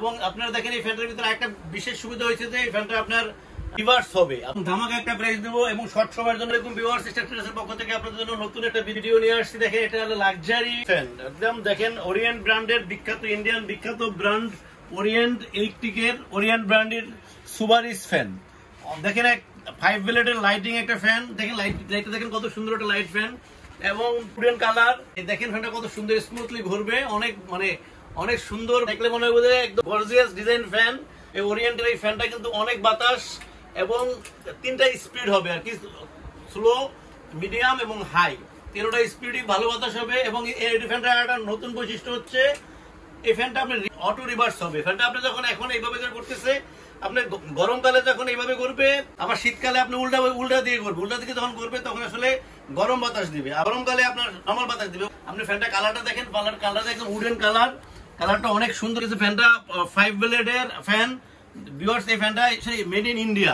এবং আপনারা দেখেন এই ফ্যানটার ভিতরে একটা বিশেষ সুবিধা হয়েছে যে এই ফ্যানটা আপনার রিভার্স হবে। ধামাকা একটা প্রাইস দেবো এবং শর্ট সময়ের জন্য এরকম ভিউয়ার্স স্ট্রাকচারের পক্ষ থেকে আপনাদের জন্য নতুন একটা ভিডিও নিয়ে আসছি। দেখেন এটা হলো লাক্সারি ফ্যান, একদম দেখেন ওরিয়েন্ট ব্র্যান্ডের বিখ্যাত ইন্ডিয়ান বিখ্যাত ব্র্যান্ড ওরিয়েন্ট ইলেকট্রিকের ওরিয়েন্ট ব্র্যান্ডের সুবারিস ফ্যান। দেখেন 5 ব্লেডের লাইটিং একটা ফ্যান, দেখেন লাইটটা দেখেন কত সুন্দর একটা লাইট ফ্যান এবং উডেন কালার। দেখেন ফ্যানটা কত সুন্দর স্মুথলি ঘুরবে, অনেক সুন্দর, দেখলে মনে হবে একদম গর্জিয়াস ডিজাইন ফ্যান। এই ওরিয়েন্টের এই ফ্যানটা কিন্তু অনেক বাতাস এবং 3টা স্পিড হবে আর কি, স্লো, মিডিয়াম এবং হাই, 3টা স্পিডই ভালো বাতাস হবে। এবং এই ফ্যানটা একটা নতুন বৈশিষ্ট্য হচ্ছে এই ফ্যানটা আপনার অটো রিভার্স হবে। ফ্যানটা আপনি যখন এখন এইভাবে করতেছে, আপনি গরমকালে যখন এইভাবে করবে, আবার শীতকালে আপনি উল্টা দিয়ে করবে, উল্টা দিকে যখন করবে তখন আসলে গরম বাতাস দিবে, আর গরমকালে আপনার নরমাল বাতাস দিবে। আপনি ফ্যানটা কালারটা দেখেন, কালারটা একদম উডেন কালারটা অনেক সুন্দর। ফ্যানটা 5 ব্লেডের ফ্যান ভিউয়ার্স। এই ফ্যানটা মেড ইন ইন্ডিয়া,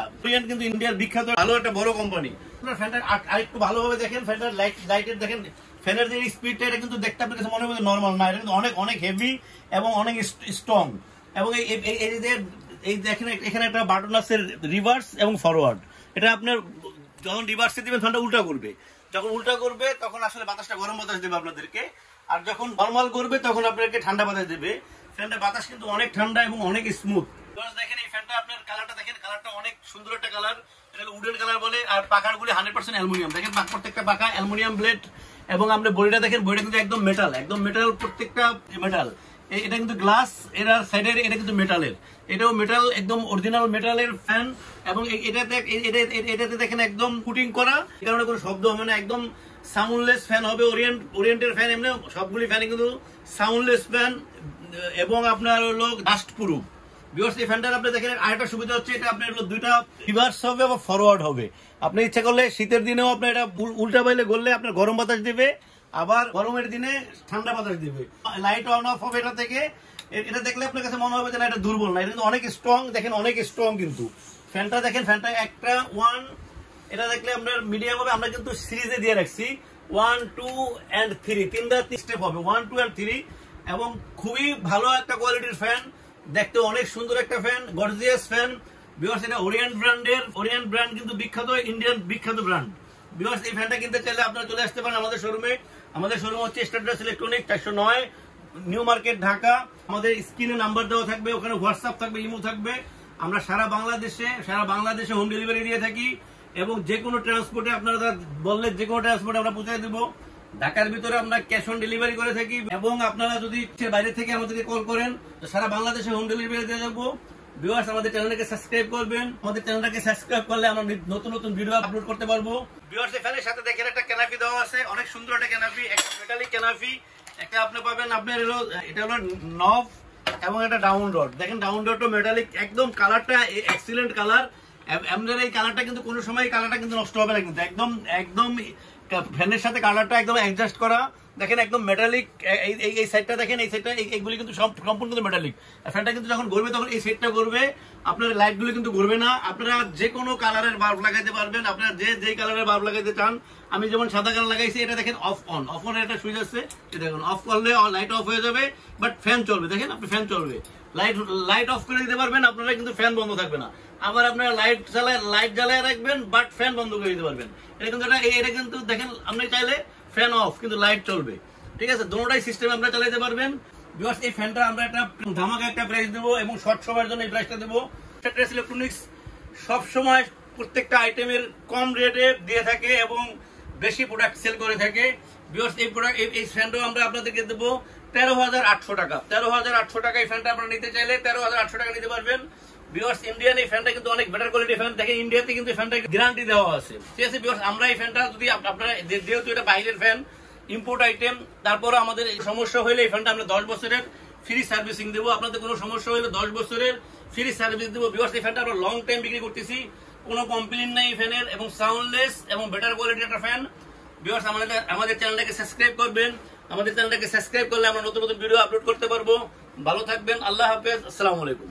কিন্তু ইন্ডিয়ার বিখ্যাত ভালো একটা বড় কোম্পানি। আপনার ফ্যানটা আরেকটু ভালোভাবে দেখেন, ফ্যানটার লাইটের দেখেন, ফ্যানের যে স্পিডটা এটা কিন্তু দেখতে আপনার কাছে মনে হবে নর্মাল না, এটা কিন্তু অনেক হেভি এবং অনেক স্ট্রং। এবং এই দেখেন এখানে একটা বাটন আছে রিভার্স এবং ফরওয়ার্ড। এটা আপনার যখন রিভার্সে দিবেন ফ্যানটা উল্টা করবে, যখন উল্টা করবে তখন আসলে বাতাসটা গরম বাতাস দেবে আপনাদেরকে, আর যখন নরমাল করবে তখন আপনাদেরকে ঠান্ডা বাতাস দেবে। ফ্যানটা বাতাস কিন্তু অনেক ঠান্ডা এবং অনেক স্মুথ। দেখেন এই ফ্যানটা আপনার কালারটা দেখেন, কালারটা অনেক সুন্দর একটা কালার, এটা উডেন কালার বলে। আর পাখাগুলি 100% অ্যালুমিনিয়াম, দেখেন প্রত্যেকটা পাখা অ্যালুমিনিয়াম ব্লেড। এবং আমরা বডিটা দেখেন, বডিটা কিন্তু একদম মেটাল, প্রত্যেকটা মেটাল। এটা কিন্তু গ্লাস, এরা সাইডের এটা কিন্তু মেটালের, এটাও মেটাল, একদম অরিজিনাল মেটালের ফ্যান। এবং এটাতে দেখেন একদম কুটিং করা, এই কারণে কোনো শব্দ হবে না, একদম সাউন্ডলেস ফ্যান হবে। ওরিয়েন্টের ফ্যান এমনি সবগুলি ফ্যান কিন্তু সাউন্ডলেস ফ্যান এবং আপনার হলো ডাস্ট প্রুফ। ভিউয়ার্স এই ফ্যানটার আপনি দেখেন আরেকটা সুবিধা হচ্ছে, এটা আপনার হলো 2টা রিভার্স হবে বা ফরওয়ার্ড হবে। আপনি ইচ্ছা করলে শীতের দিনেও আপনার এটা উল্টা বাইলে গড়লে আপনার গরম বাতাস দিবে, আবার গরমের দিনে ঠান্ডা বাতাস দিবে। লাইট অন অফ হবে এটা থেকে। এটা দেখলে আপনার কাছে মনে হবে যে না এটা দুর্বল না, এটা কিন্তু অনেক স্ট্রং। দেখেন অনেক স্ট্রং কিন্তু ফ্যানটা, দেখেন ফ্যানটা একটা 1, এটা দেখলে আপনার মিডিয়াম হবে। আমরা কিন্তু সিরিজে দিয়ে রাখছি 1, 2 and 3, 3টা স্টেপ হবে 1, 2 and 3। এবং খুবই ভালো একটা কোয়ালিটির ফ্যান, দেখতে অনেক সুন্দর একটা ফ্যান, গর্জিয়াস ফ্যান। ভিউয়ার্স এটা ওরিয়েন্ট ব্র্যান্ডের, ওরিয়েন্ট ব্র্যান্ড কিন্তু বিখ্যাত ইন্ডিয়ান বিখ্যাত ব্র্যান্ড। ভিউয়ার্স এই ফ্যানটা কিনতে চাইলে আপনারা চলে আসতে পারেন আমাদের শোরুমে। আমাদের শোরুম হচ্ছে standard electronic, 409 new market, Dhaka. আমাদের স্ক্রিনে নাম্বার দেওয়া থাকবে, ওখানে হোয়াটসঅ্যাপ থাকবে, ইমো থাকবে। আমরা সারা বাংলাদেশে হোম ডেলিভারি দিয়ে থাকি এবং যে কোনো ট্রান্সপোর্টে আপনারা বললে যে কোনো ট্রান্সপোর্টে আমরা পৌঁছে দেবো। ঢাকার ভিতরে আমরা ক্যাশ অন ডেলিভারি করে থাকি এবং আপনারা যদি বাইরে থেকে আমাদেরকে কল করেন সারা বাংলাদেশে হোম ডেলিভারি দিয়ে যাবো। ভিউয়ার্স আমাদের চ্যানেলটাকে সাবস্ক্রাইব করবেন, আমাদের চ্যানেলটাকে সাবস্ক্রাইব করলে আমরা নতুন ভিডিও আপলোড করতে পারবো। ভিউয়ার্স এই ফ্যানের সাথে দেখেন একটা ক্যানাপি দেওয়া আছে, অনেক সুন্দর একটা ক্যানাপি, একটা মেটালিক ক্যানাপি। একটা আপনি পাবেন, আপনার এটা হলো নব এবং একটা ডাউন রড। দেখেন ডাউন রডটা মেটালিক, একদম কালারটা এক্সিলেন্ট কালার। আমাদের এই কালারটা কিন্তু কোনো সময় কালারটা কিন্তু নষ্ট হবে না, কিন্তু একদম ফ্যানের সাথে কালারটা একদম অ্যাডজাস্ট করা। দেখেন একদম মেটালিক, এই সাইডটা দেখেন, এই সাইডটা এইগুলি কিন্তু সম্পূর্ণ মেটালিক। ফ্যানটা কিন্তু যখন ঘুরবে তখন এই সাইডটা ঘুরবে, আপনার লাইটগুলো কিন্তু ঘুরবে না। আপনারা যে কোনো কালারের বাল্ব লাগাইতে পারবেন, আপনারা যে কালারের বাল্ব লাগাইতে চান। আমি যেমন সাদা কালার লাগাইছি, এটা দেখেন অফ অন একটা সুইচ আছে, এটা দেখুন অফ করলে লাইট অফ হয়ে যাবে, বাট ফ্যান চলবে। দেখেন আপনি ফ্যান চলবে, লাইট অফ করে দিতে পারবেন, আপনারা কিন্তু ফ্যান বন্ধ থাকবে না। আবার আপনারা লাইট জ্বালায় রাখবেন, বাট ফ্যান বন্ধ করে দিতে পারবেন। এটা কিন্তু দেখেন আপনি চাইলে ফ্যান অফ কিন্তু লাইট চলবে, ঠিক আছে, দুটোটাই সিস্টেম আপনারা চালাতে পারবেন। ভিউয়ার্স এই ফ্যানটা আমরা একটা ধামাকা একটা প্রাইস দেবো এবং শর্ট সময়ের জন্য এই প্রাইসটা দেবো। স্ট্যান্ডার্ড ইলেকট্রনিক্স সবসময় প্রত্যেকটা আইটেমের কম রেটে দিয়ে থাকে এবং বেশি প্রোডাক্ট সেল করে থাকে। ভিউয়ার্স এই ফ্যানটাও আমরা আপনাদেরকে দেবো 13,800 টাকা। 13,800 টাকা এই ফ্যানটা আপনারা নিতে চাইলে 13,800 টাকা নিতে পারবেন। ভিউয়ার্স ইন্ডিয়ান এই ফ্যানটা কিন্তু অনেক বেটার কোয়ালিটির ফ্যান। দেখেন ইন্ডিয়াতে কিন্তু ফ্যানটা গ্যারান্টি দেওয়া আছে, ঠিক আছে। ভিউয়ার্স আমরা এই ফ্যানটা যদি আপনারা, যেহেতু এটা বাইরের ফ্যান, ইম্পোর্ট আইটেম, তারপরে আমাদের সমস্যা হলে এই ফ্যানটা আমরা 10 বছরের ফ্রি সার্ভিসিং দেবো। আপনাদের কোনো সমস্যা হলে 10 বছরের ফ্রি সার্ভিস দেবো। ভিউয়ার্স এই ফ্যানটা আমরা লং টাইম বিক্রি করতেছি, কোনো কমপ্লেইন নেই এই ফ্যানের এবং সাউন্ডলেস এবং বেটার কোয়ালিটির একটা ফ্যান। ভিউয়ার্স আমাদের চ্যানেলটাকে সাবস্ক্রাইব করবেন, আমাদের চ্যানেলটাকে সাবস্ক্রাইব করলে আমরা নতুন ভিডিও আপলোড করতে পারবো। ভালো থাকবেন, আল্লাহ হাফেজ, আসসালামু আলাইকুম।